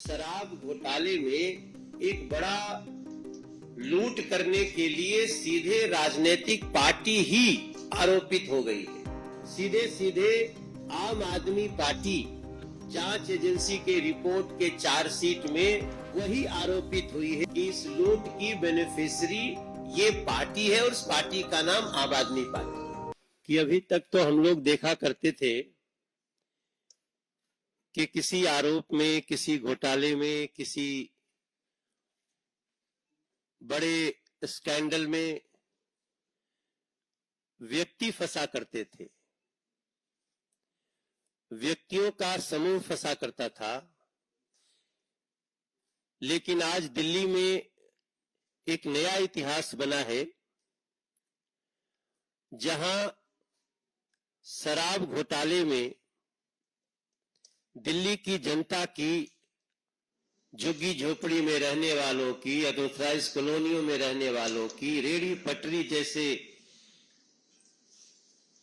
शराब घोटाले में एक बड़ा लूट करने के लिए सीधे राजनीतिक पार्टी ही आरोपित हो गई है। सीधे सीधे आम आदमी पार्टी जांच एजेंसी के रिपोर्ट के चार्जशीट में वही आरोपित हुई है कि इस लूट की बेनिफिशियरी ये पार्टी है और उस पार्टी का नाम आम आदमी पार्टी है। कि अभी तक तो हम लोग देखा करते थे कि किसी आरोप में, किसी घोटाले में, किसी बड़े स्कैंडल में व्यक्ति फंसा करते थे, व्यक्तियों का समूह फंसा करता था। लेकिन आज दिल्ली में एक नया इतिहास बना है, जहां शराब घोटाले में दिल्ली की जनता की, झुग्गी झोपड़ी में रहने वालों की, अनऑथराइज कॉलोनियों में रहने वालों की, रेहड़ी पटरी जैसे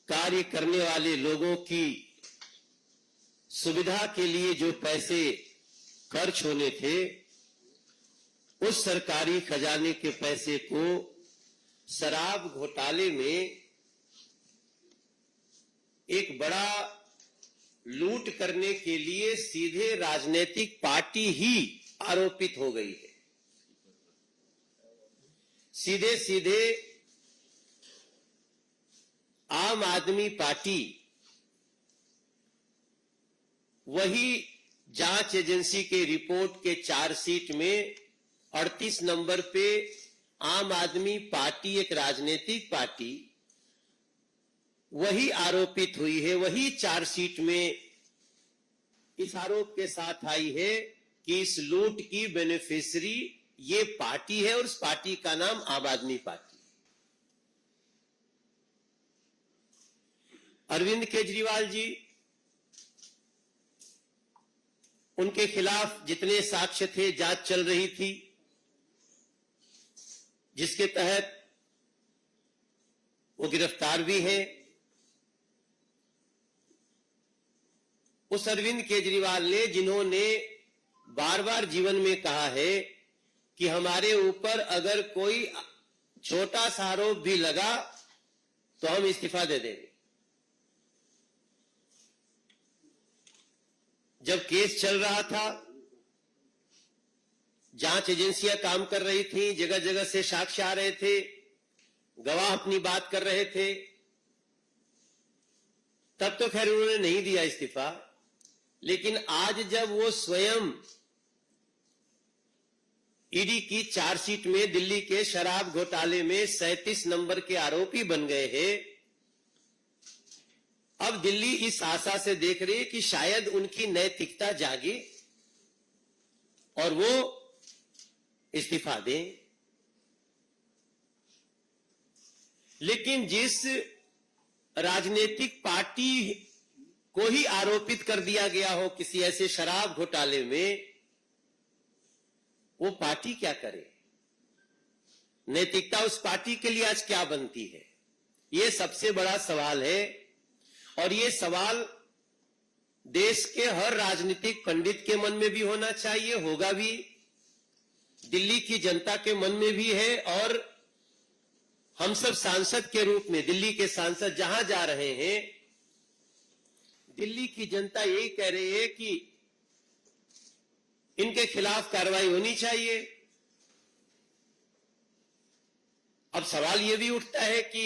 कार्य करने वाले लोगों की सुविधा के लिए जो पैसे खर्च होने थे, उस सरकारी खजाने के पैसे को शराब घोटाले में एक बड़ा लूट करने के लिए सीधे राजनीतिक पार्टी ही आरोपित हो गई है। सीधे सीधे आम आदमी पार्टी वही जांच एजेंसी के रिपोर्ट के चार्जशीट में 38 नंबर पे आम आदमी पार्टी, एक राजनीतिक पार्टी, वही आरोपित हुई है। वही चार्जशीट में इस आरोप के साथ आई है कि इस लूट की बेनिफिशियरी ये पार्टी है और उस पार्टी का नाम आम आदमी पार्टी। अरविंद केजरीवाल जी, उनके खिलाफ जितने साक्ष्य थे, जांच चल रही थी, जिसके तहत वो गिरफ्तार भी हैं। उस अरविंद केजरीवाल ने, जिन्होंने बार बार जीवन में कहा है कि हमारे ऊपर अगर कोई छोटा सा आरोप भी लगा तो हम इस्तीफा दे देंगे। जब केस चल रहा था, जांच एजेंसियां काम कर रही थी, जगह जगह से साक्ष्य आ रहे थे, गवाह अपनी बात कर रहे थे, तब तो खैर उन्होंने नहीं दिया इस्तीफा। लेकिन आज जब वो स्वयं ईडी की चार्जशीट में दिल्ली के शराब घोटाले में 37 नंबर के आरोपी बन गए हैं, अब दिल्ली इस आशा से देख रही है कि शायद उनकी नैतिकता जागे और वो इस्तीफा दें। लेकिन जिस राजनीतिक पार्टी को ही आरोपित कर दिया गया हो किसी ऐसे शराब घोटाले में, वो पार्टी क्या करे? नैतिकता उस पार्टी के लिए आज क्या बनती है? ये सबसे बड़ा सवाल है। और ये सवाल देश के हर राजनीतिक पंडित के मन में भी होना चाहिए, होगा भी, दिल्ली की जनता के मन में भी है। और हम सब सांसद के रूप में, दिल्ली के सांसद जहां जा रहे हैं, दिल्ली की जनता यही कह रही है कि इनके खिलाफ कार्रवाई होनी चाहिए। अब सवाल यह भी उठता है कि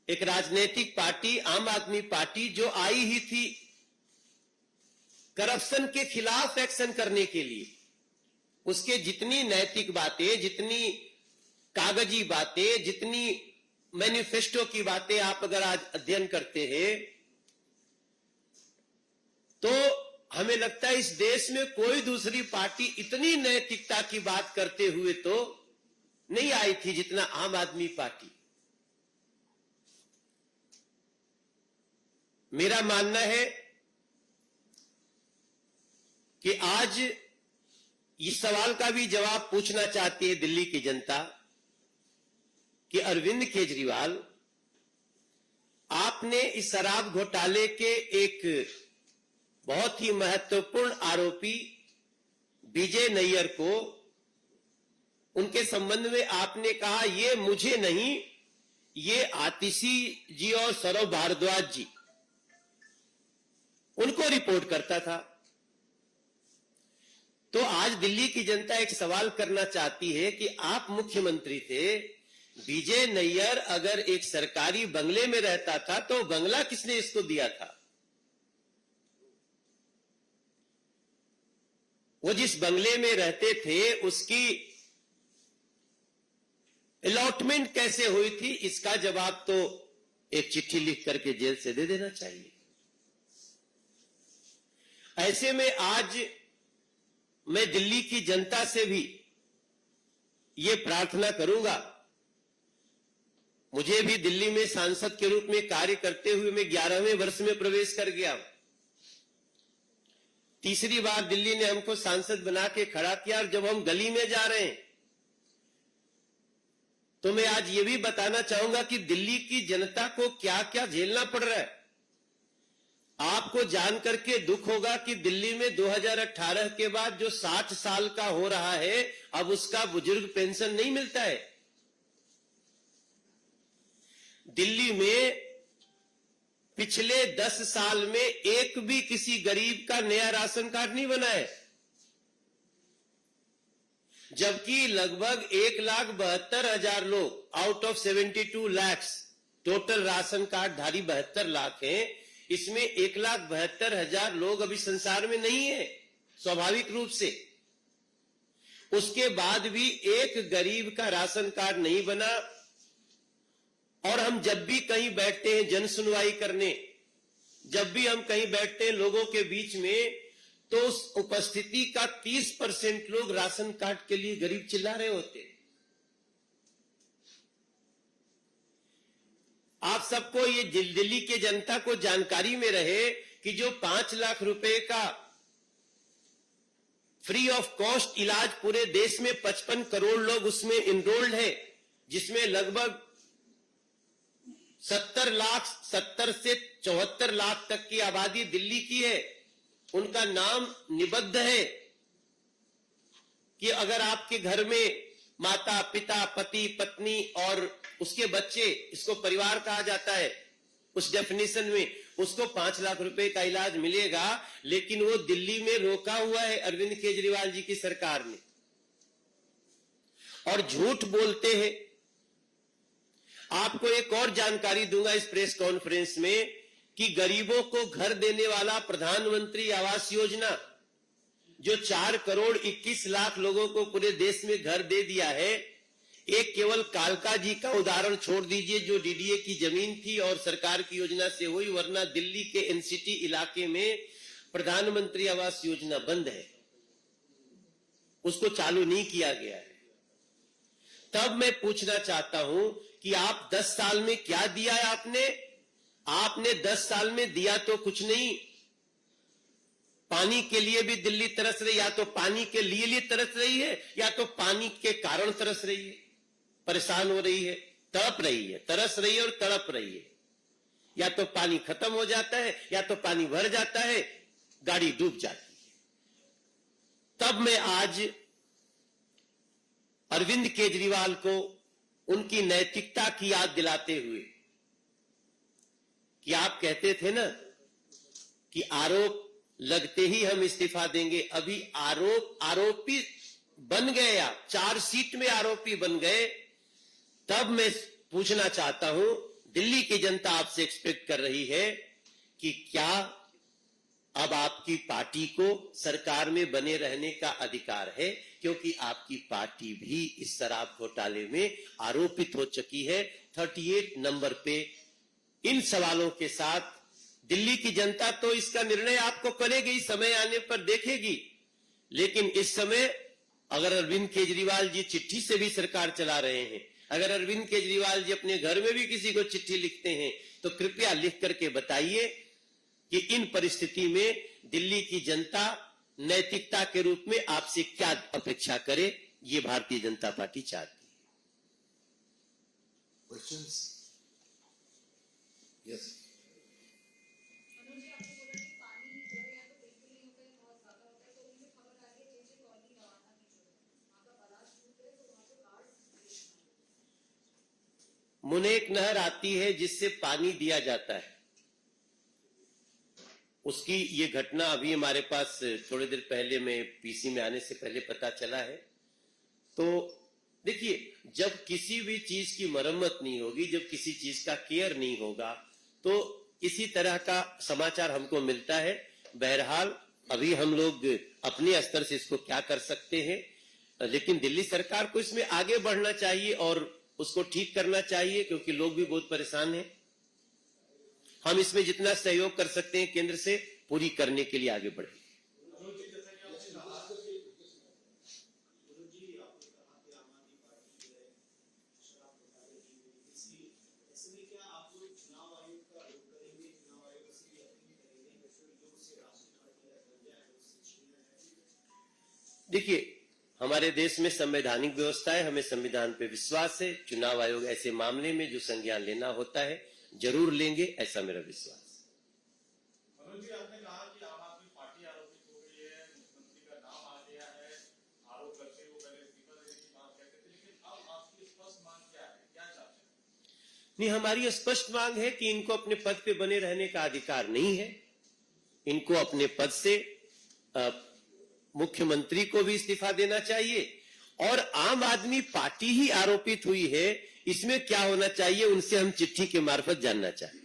एक राजनीतिक पार्टी, आम आदमी पार्टी, जो आई ही थी करप्शन के खिलाफ एक्शन करने के लिए, उसके जितनी नैतिक बातें, जितनी कागजी बातें, जितनी मैनिफेस्टो की बातें आप अगर आज अध्ययन करते हैं, तो हमें लगता है इस देश में कोई दूसरी पार्टी इतनी नैतिकता की बात करते हुए तो नहीं आई थी जितना आम आदमी पार्टी। मेरा मानना है कि आज इस सवाल का भी जवाब पूछना चाहती है दिल्ली की जनता कि अरविंद केजरीवाल, आपने इस शराब घोटाले के एक बहुत ही महत्वपूर्ण आरोपी विजय नैयर को, उनके संबंध में आपने कहा ये मुझे नहीं, ये आतिशी जी और सौरभ भारद्वाज जी उनको रिपोर्ट करता था। तो आज दिल्ली की जनता एक सवाल करना चाहती है कि आप मुख्यमंत्री थे, विजय नैयर अगर एक सरकारी बंगले में रहता था तो बंगला किसने इसको दिया था? वो जिस बंगले में रहते थे उसकी अलॉटमेंट कैसे हुई थी, इसका जवाब तो एक चिट्ठी लिख करके जेल से दे देना चाहिए। ऐसे में आज मैं दिल्ली की जनता से भी ये प्रार्थना करूंगा, मुझे भी दिल्ली में सांसद के रूप में कार्य करते हुए मैं 11वें वर्ष में प्रवेश कर गया। तीसरी बार दिल्ली ने हमको सांसद बना के खड़ा किया, और जब हम गली में जा रहे हैं तो मैं आज ये भी बताना चाहूंगा कि दिल्ली की जनता को क्या क्या झेलना पड़ रहा है। आपको जान करके दुख होगा कि दिल्ली में 2018 के बाद जो 60 साल का हो रहा है, अब उसका बुजुर्ग पेंशन नहीं मिलता है। दिल्ली में पिछले 10 साल में एक भी किसी गरीब का नया राशन कार्ड नहीं बना है, जबकि लगभग 1,72,000 लोग out of 72 lakh total ration card धारी 72 लाख हैं, इसमें 1,72,000 लोग अभी संसार में नहीं है स्वाभाविक रूप से। उसके बाद भी एक गरीब का राशन कार्ड नहीं बना। और हम जब भी कहीं बैठते हैं जन सुनवाई करने, जब भी हम कहीं बैठते हैं लोगों के बीच में, तो उस उपस्थिति का 30% लोग राशन कार्ड के लिए गरीब चिल्ला रहे होते हैं। आप सबको ये दिल्ली के जनता को जानकारी में रहे कि जो 5 लाख रुपए का फ्री ऑफ कॉस्ट इलाज पूरे देश में 55 करोड़ लोग उसमें इनरोल्ड है, जिसमें लगभग 70 से 74 लाख तक की आबादी दिल्ली की है। उनका नाम निबद्ध है कि अगर आपके घर में माता पिता पति पत्नी और उसके बच्चे, इसको परिवार कहा जाता है उस डेफिनेशन में, उसको 5 लाख रुपए का इलाज मिलेगा। लेकिन वो दिल्ली में रोका हुआ है अरविंद केजरीवाल जी की सरकार ने, और झूठ बोलते हैं। आपको एक और जानकारी दूंगा इस प्रेस कॉन्फ्रेंस में कि गरीबों को घर देने वाला प्रधानमंत्री आवास योजना, जो 4 करोड़ 21 लाख लोगों को पूरे देश में घर दे दिया है, एक केवल कालका जी का उदाहरण छोड़ दीजिए जो डीडीए की जमीन थी और सरकार की योजना से हुई, वरना दिल्ली के एनसीटी इलाके में प्रधानमंत्री आवास योजना बंद है, उसको चालू नहीं किया गया है। तब मैं पूछना चाहता हूं कि आप 10 साल में क्या दिया है आपने 10 साल में दिया तो कुछ नहीं। पानी के लिए भी दिल्ली तरस रही, या तो पानी के लिए तरस रही है या तो पानी के कारण तरस रही है, परेशान हो रही है, तड़प रही है, तरस रही है और तड़प रही है। या तो पानी खत्म हो जाता है या तो पानी भर जाता है, गाड़ी डूब जाती है। तब मैं आज अरविंद केजरीवाल को उनकी नैतिकता की याद दिलाते हुए, कि आप कहते थे ना कि आरोप लगते ही हम इस्तीफा देंगे, अभी आरोपी बन गए, आप चार्जशीट में आरोपी बन गए। तब मैं पूछना चाहता हूं, दिल्ली की जनता आपसे एक्सपेक्ट कर रही है कि क्या अब आपकी पार्टी को सरकार में बने रहने का अधिकार है, क्योंकि आपकी पार्टी भी इस शराब घोटाले में आरोपित हो चुकी है। 38 नंबर पे इन सवालों के साथ दिल्ली की जनता तो इसका निर्णय आपको करेगी, समय आने पर देखेगी। लेकिन इस समय अगर अरविंद केजरीवाल जी चिट्ठी से भी सरकार चला रहे हैं, अगर अरविंद केजरीवाल जी अपने घर में भी किसी को चिट्ठी लिखते हैं, तो कृपया लिख करके बताइए कि इन परिस्थिति में दिल्ली की जनता नैतिकता के रूप में आपसे क्या अपेक्षा करे, ये भारतीय जनता पार्टी चाहती है। क्वेश्चंस? यस। मुनेक नहर आती है जिससे पानी दिया जाता है, उसकी ये घटना अभी हमारे पास थोड़ी देर पहले में पीसी में आने से पहले पता चला है। तो देखिए, जब किसी भी चीज की मरम्मत नहीं होगी, जब किसी चीज का केयर नहीं होगा, तो इसी तरह का समाचार हमको मिलता है। बहरहाल अभी हम लोग अपने स्तर से इसको क्या कर सकते हैं, लेकिन दिल्ली सरकार को इसमें आगे बढ़ना चाहिए और उसको ठीक करना चाहिए, क्योंकि लोग भी बहुत परेशान हैं। हम इसमें जितना सहयोग कर सकते हैं केंद्र से पूरी करने के लिए आगे बढ़े। देखिए, हमारे देश में संवैधानिक व्यवस्था है, हमें संविधान पे विश्वास है। चुनाव आयोग ऐसे मामले में जो संज्ञान लेना होता है जरूर लेंगे, ऐसा मेरा विश्वास। मनोज जी, आपने कहा कि आम आदमी पार्टी आरोपित हो गई है, मुख्यमंत्री का नाम आ गया है, आरोप करते वो पहले इस्तीफा देने की मांग करते थे, लेकिन अब आपकी स्पष्ट मांग क्या है, क्या चाहते हैं? नहीं, हमारी स्पष्ट मांग है कि इनको अपने पद पे बने रहने का अधिकार नहीं है। इनको अपने पद से मुख्यमंत्री को भी इस्तीफा देना चाहिए, और आम आदमी पार्टी ही आरोपित हुई है, इसमें क्या होना चाहिए उनसे हम चिट्ठी के मार्फत जानना चाहिए।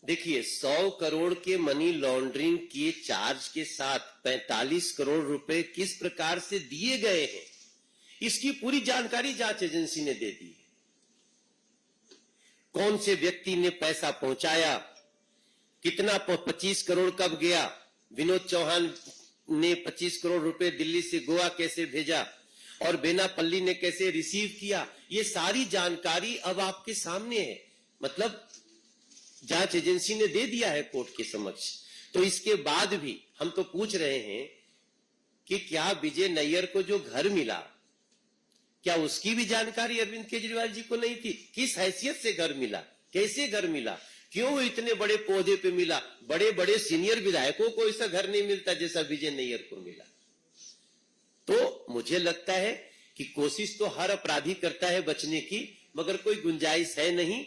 देखिए, 100 करोड़ के मनी लॉन्ड्रिंग के चार्ज के साथ 45 करोड़ रुपए किस प्रकार से दिए गए हैं, इसकी पूरी जानकारी जांच एजेंसी ने दे दी है। कौन से व्यक्ति ने पैसा पहुंचाया, कितना 25 करोड़ कब गया, विनोद चौहान ने 25 करोड़ रुपए दिल्ली से गोवा कैसे भेजा और बेनापल्ली ने कैसे रिसीव किया, ये सारी जानकारी अब आपके सामने है। मतलब जांच एजेंसी ने दे दिया है कोर्ट के समक्ष। तो इसके बाद भी हम तो पूछ रहे हैं कि क्या विजय नैयर को जो घर मिला, क्या उसकी भी जानकारी अरविंद केजरीवाल जी को नहीं थी? किस हैसियत से घर मिला, कैसे घर मिला, क्यों इतने बड़े पौधे पे मिला? बड़े बड़े सीनियर विधायकों को ऐसा घर नहीं मिलता जैसा विजय नैयर को मिला। तो मुझे लगता है कि कोशिश तो हर अपराधी करता है बचने की, मगर कोई गुंजाइश है नहीं।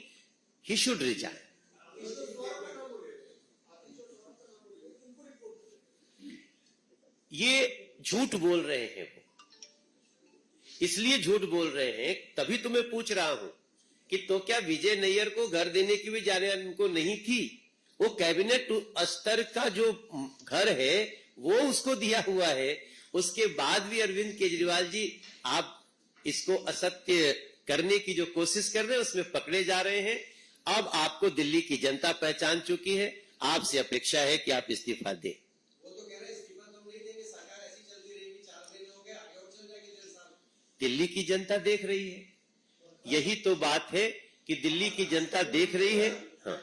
He should resign. ये झूठ बोल रहे हैं वो, इसलिए झूठ बोल रहे हैं, तभी तो मैं पूछ रहा हूं कि तो क्या विजय नैयर को घर देने की भी जानकारी उनको नहीं थी? वो कैबिनेट स्तर का जो घर है वो उसको दिया हुआ है। उसके बाद भी अरविंद केजरीवाल जी, आप इसको असत्य करने की जो कोशिश कर रहे हैं उसमें पकड़े जा रहे हैं। अब आपको दिल्ली की जनता पहचान चुकी है, आपसे अपेक्षा है कि आप इस्तीफा दें। वो तो कह रहे हैं इस्तीफा तो हम नहीं देंगे, सरकार ऐसी चलती रहेगी, 4 महीने हो गए, आगे और चल जाएगी 1.5 साल। दिल्ली की जनता देख रही है, यही तो बात है कि दिल्ली की जनता देख रही है। हाँ,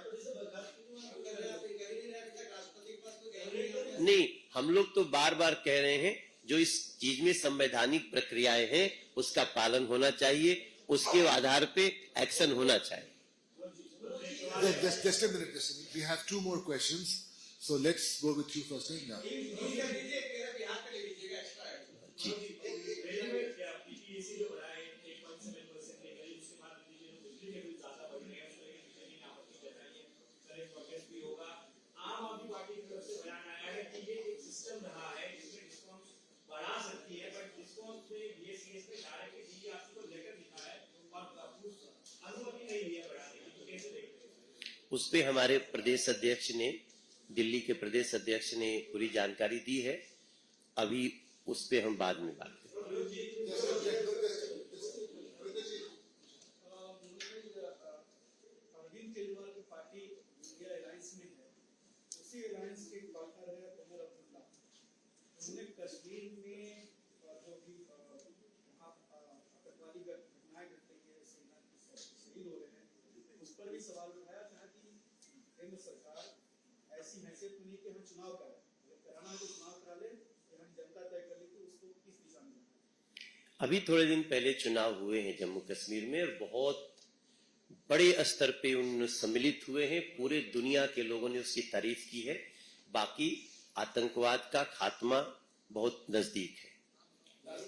नहीं, हम लोग तो बार बार कह रहे हैं जो इस चीज में संवैधानिक प्रक्रियाएं हैं उसका पालन होना चाहिए, उसके आधार पे एक्शन होना चाहिए। Just a minute. We have 2 more questions, so let's go with you first. Now. आम आदमी पार्टी की तरफ से बयान आया है कि ये एक सिस्टम रहा है जिसमें डिस्काउंट बढ़ा सकती है, बट डिस्काउंट में ये सीएस पे डायरेक्ट डीआरसी को लेकर लिखा है और अनुमति नहीं दी है बढ़ाने की, तो कैसे देखते हैं? उस पे हमारे प्रदेश अध्यक्ष ने, दिल्ली के प्रदेश अध्यक्ष ने पूरी जानकारी दी है। अभी उस पे हम बाद में बात करेंगे। अरविंद केजरीवाल की पार्टी इंडिया अलायंस में है, उसी अलायंस के पार्टनर है उमर अब्दुल्ला। उन्होंने कश्मीर में जो भी वहाँ आतंकवादी घटनाएं घट रही है, सेना के शहीद हो रहे हैं, उस पर भी सवाल उठाया था कि ऐसी हैसियत में नहीं कि हम चुनाव कराएं, अगर कराना है तो चुनाव करा ले, या हम जनता तय कर ले कि उसको किस दिशा में जाना है। अभी थोड़े दिन पहले चुनाव हुए हैं जम्मू कश्मीर में और बहुत बड़े स्तर पे उन सम्मिलित हुए हैं। पूरे दुनिया के लोगों ने उसकी तारीफ की है। बाकी आतंकवाद का खात्मा बहुत नजदीक है। सर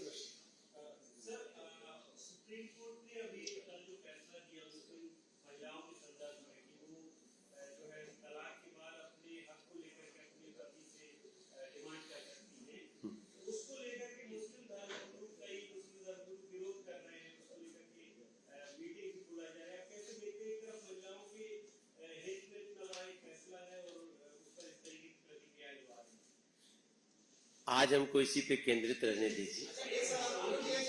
सुप्रीम कोर्ट ने अभी कल जो फैसला दिया मुस्लिम महिलाओं के संदर्भ में कि वो जो है तलाक के बाद अपने हक को लेकर के अपने पति से डिमांड कर सकती हैं, उसको लेकर के मुस्लिम धर्मगुरु कई मुस्लिम धर्मगुरु विरोध कर रहे हैं, उसको लेकर के मीटिंग भी बुलाया जा रहा है। कैसे देखते हैं, एक तरफ महिलाओं के हित में इतना बड़ा एक फैसला है और उस पर इस तरीके की प्रतिक्रियाएं जो आ रही हैं। आज हमको इसी पे केंद्रित रहने दीजिए। एक सवाल और किया है,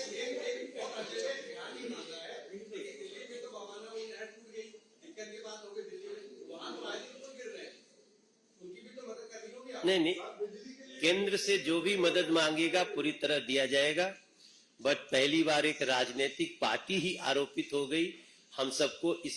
एक बहुत अच्छे से ध्यान नहीं मान रहा है, लेकिन दिल्ली में तो बाबाना वो नहर टूट गई, दिक्कत की बात हो गई दिल्ली में, वहाँ तो राजनीति तो गिर रहे हैं, उनकी भी तो मदद करनी होगी आपको। नहीं नहीं, केंद्र से जो भी मदद मांगेगा पूरी तरह दिया जाएगा। बट पहली बार एक राजनीतिक पार्टी ही आरोपित हो गई। हम सबको इस